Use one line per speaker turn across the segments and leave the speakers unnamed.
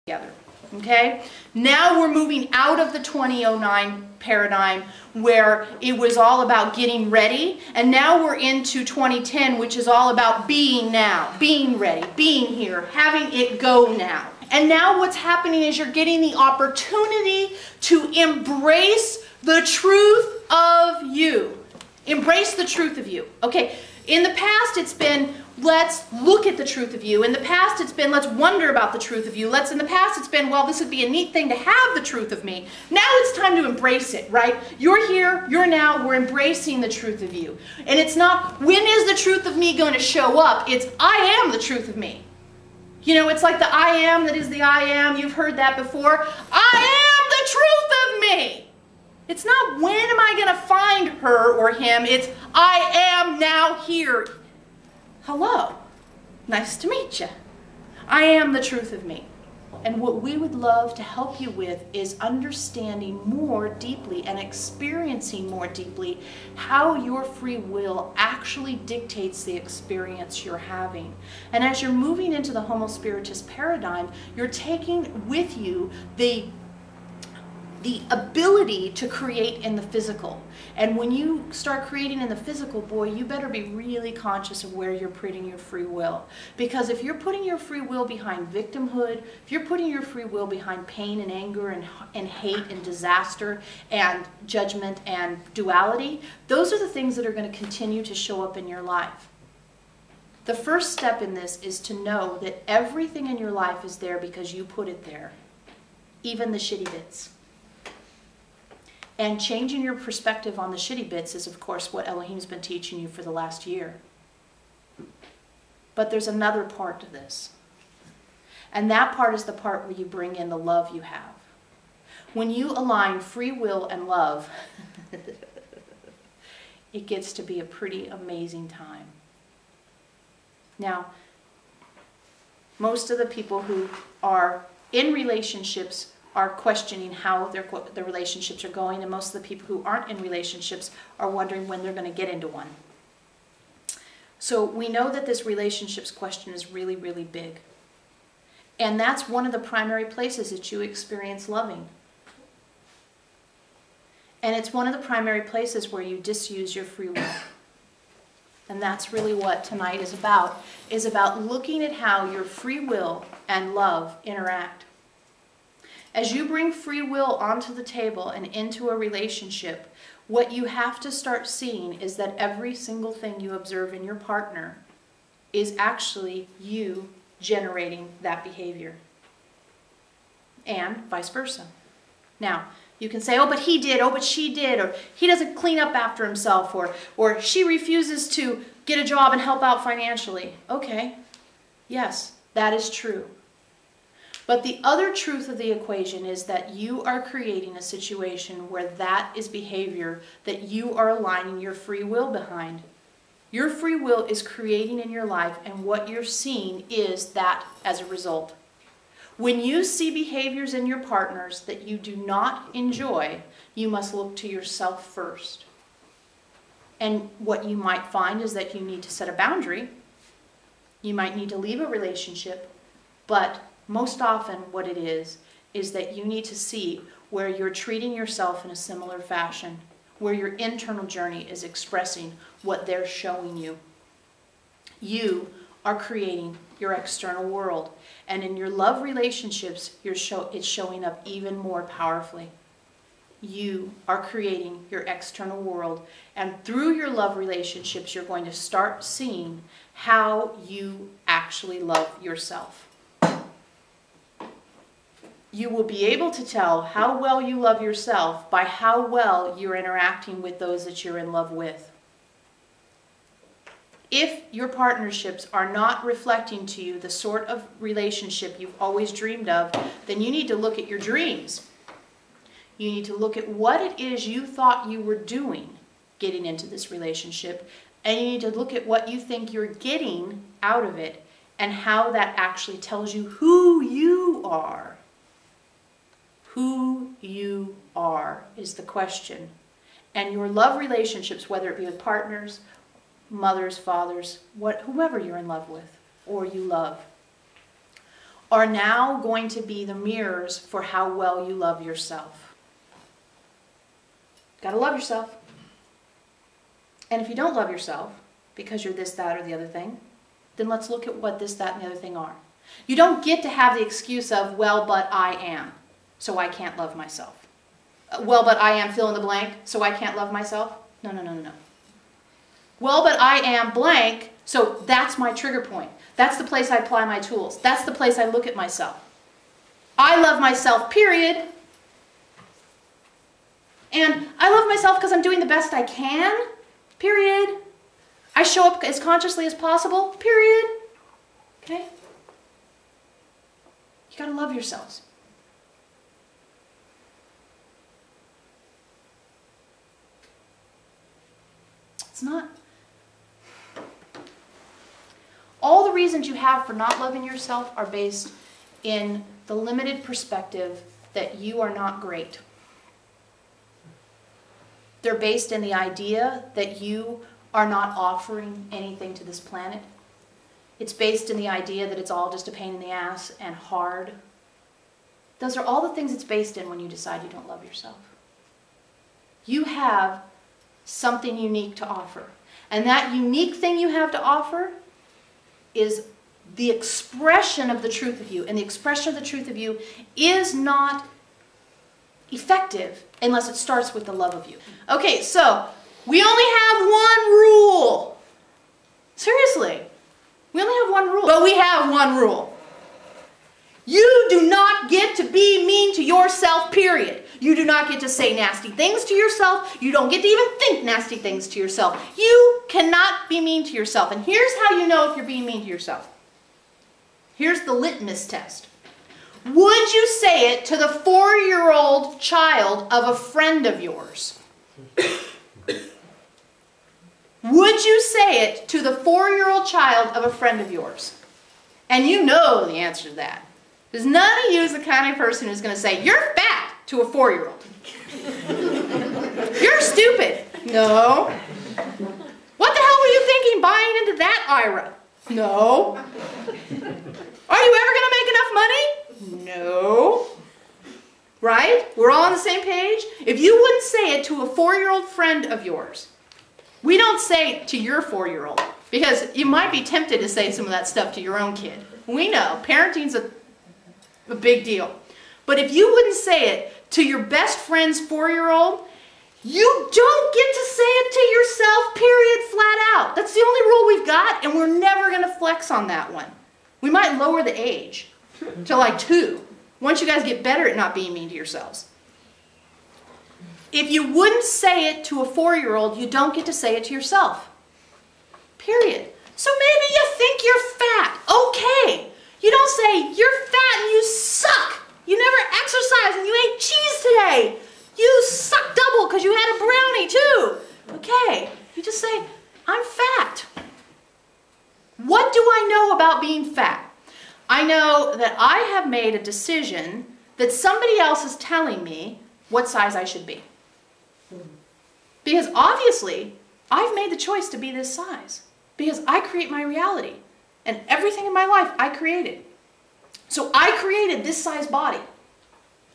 together. Okay? Now we're moving out of the 2009 paradigm where it was all about getting ready, and now we're into 2010, which is all about being now, being ready, being here, having it go now. And now what's happening is you're getting the opportunity to embrace the truth of you. Embrace the truth of you. Okay, in the past it's been, let's look at the truth of you. In the past it's been, let's wonder about the truth of you. In the past it's been, well, this would be a neat thing to have the truth of me. Now it's time to embrace it, right? You're here, you're now, we're embracing the truth of you. And it's not, when is the truth of me going to show up? It's, I am the truth of me. You know, it's like the I am that is the I am. You've heard that before. I am the truth of me. It's not when am I going to find her or him. It's I am now here. Hello. Nice to meet you. I am the truth of me. And what we would love to help you with is understanding more deeply and experiencing more deeply how your free will actually dictates the experience you're having. And as you're moving into the Homo Spiritus paradigm, you're taking with you the ability to create in the physical. And when you start creating in the physical, boy, you better be really conscious of where you're putting your free will. Because if you're putting your free will behind victimhood, if you're putting your free will behind pain and anger and hate and disaster and judgment and duality, those are the things that are going to continue to show up in your life. The first step in this is to know that everything in your life is there because you put it there, even the shitty bits. And changing your perspective on the shitty bits is, of course, what Elohim's been teaching you for the last year. But there's another part to this. And that part is the part where you bring in the love you have. When you align free will and love, it gets to be a pretty amazing time. Now, most of the people who are in relationships are questioning how their relationships are going, and most of the people who aren't in relationships are wondering when they're going to get into one. So we know that this relationships question is really, really big. And that's one of the primary places that you experience loving. And it's one of the primary places where you disuse your free will. And that's really what tonight is about looking at how your free will and love interact. As you bring free will onto the table and into a relationship, what you have to start seeing is that every single thing you observe in your partner is actually you generating that behavior. And vice versa. Now, you can say, oh, but he did, oh, but she did, or he doesn't clean up after himself, or she refuses to get a job and help out financially. Okay, yes, that is true. But the other truth of the equation is that you are creating a situation where that is behavior that you are aligning your free will behind. Your free will is creating in your life, and what you're seeing is that as a result. When you see behaviors in your partners that you do not enjoy, you must look to yourself first. And what you might find is that you need to set a boundary. You might need to leave a relationship, but most often what it is that you need to see where you're treating yourself in a similar fashion, where your internal journey is expressing what they're showing you. You are creating your external world, and in your love relationships, it's showing up even more powerfully. You are creating your external world, and through your love relationships, you're going to start seeing how you actually love yourself. You will be able to tell how well you love yourself by how well you're interacting with those that you're in love with. If your partnerships are not reflecting to you the sort of relationship you've always dreamed of, then you need to look at your dreams. You need to look at what it is you thought you were doing getting into this relationship, and you need to look at what you think you're getting out of it and how that actually tells you who you are. Who you are is the question. And your love relationships, whether it be with partners, mothers, fathers, whomever you're in love with or you love, are now going to be the mirrors for how well you love yourself. Gotta love yourself. And if you don't love yourself, because you're this, that, or the other thing, then let's look at what this, that, and the other thing are. You don't get to have the excuse of, well, but I am, so I can't love myself. Well, but I am fill in the blank, so I can't love myself. No, no, no, no, no. Well, but I am blank, so that's my trigger point. That's the place I apply my tools. That's the place I look at myself. I love myself, period. And I love myself because I'm doing the best I can, period. I show up as consciously as possible, period. Okay? You gotta love yourselves. It's not... All the reasons you have for not loving yourself are based in the limited perspective that you are not great. They're based in the idea that you are not offering anything to this planet. It's based in the idea that it's all just a pain in the ass and hard. Those are all the things it's based in when you decide you don't love yourself. You have something unique to offer. And that unique thing you have to offer is the expression of the truth of you. And the expression of the truth of you is not effective unless it starts with the love of you. Okay, so we only have one rule. Seriously. We only have one rule. But we have one rule. You do not get to be mean to yourself, period. You do not get to say nasty things to yourself. You don't get to even think nasty things to yourself. You cannot be mean to yourself. And here's how you know if you're being mean to yourself. Here's the litmus test. Would you say it to the 4-year-old child of a friend of yours? Would you say it to the 4-year-old child of a friend of yours? And you know the answer to that. Because none of you is the kind of person who's going to say, you're fat, to a 4-year-old. You're stupid. No. What the hell were you thinking buying into that, Ira? No. Are you ever going to make enough money? No. Right? We're all on the same page? If you wouldn't say it to a 4-year-old friend of yours, we don't say it to your 4-year-old, because you might be tempted to say some of that stuff to your own kid. We know. Parenting's a big deal. But if you wouldn't say it to your best friend's 4-year-old, you don't get to say it to yourself, period, flat out. That's the only rule we've got, and we're never going to flex on that one. We might lower the age to like 2, once you guys get better at not being mean to yourselves. If you wouldn't say it to a 4-year-old, you don't get to say it to yourself. Period. So maybe you think you're fat. Okay. You don't say, you're fat and you suck. You never exercise and you ate cheese today. You suck double because you had a brownie too. Okay. You just say, I'm fat. What do I know about being fat? I know that I have made a decision that somebody else is telling me what size I should be. Because obviously, I've made the choice to be this size. Because I create my reality. And everything in my life, I created. So I created this size body.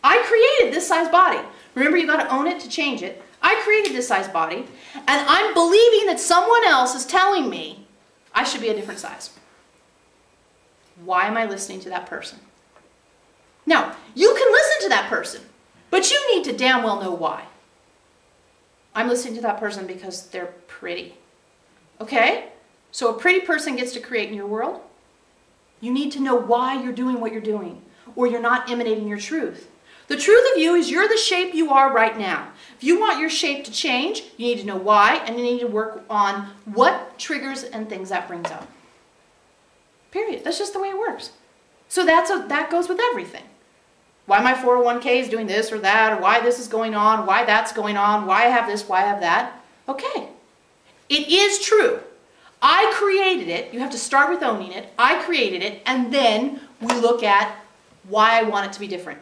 I created this size body. Remember, you got to own it to change it. I created this size body. And I'm believing that someone else is telling me I should be a different size. Why am I listening to that person? Now, you can listen to that person. But you need to damn well know why. I'm listening to that person because they're pretty. Okay? So a pretty person gets to create in your world. You need to know why you're doing what you're doing, or you're not emanating your truth. The truth of you is you're the shape you are right now. If you want your shape to change, you need to know why, and you need to work on what triggers and things that brings up. Period. That's just the way it works. So that goes with everything. Why my 401k is doing this or that, or why this is going on, why that's going on, why I have this, why I have that. Okay. It is true. I created it. You have to start with owning it. I created it, and then we look at why I want it to be different.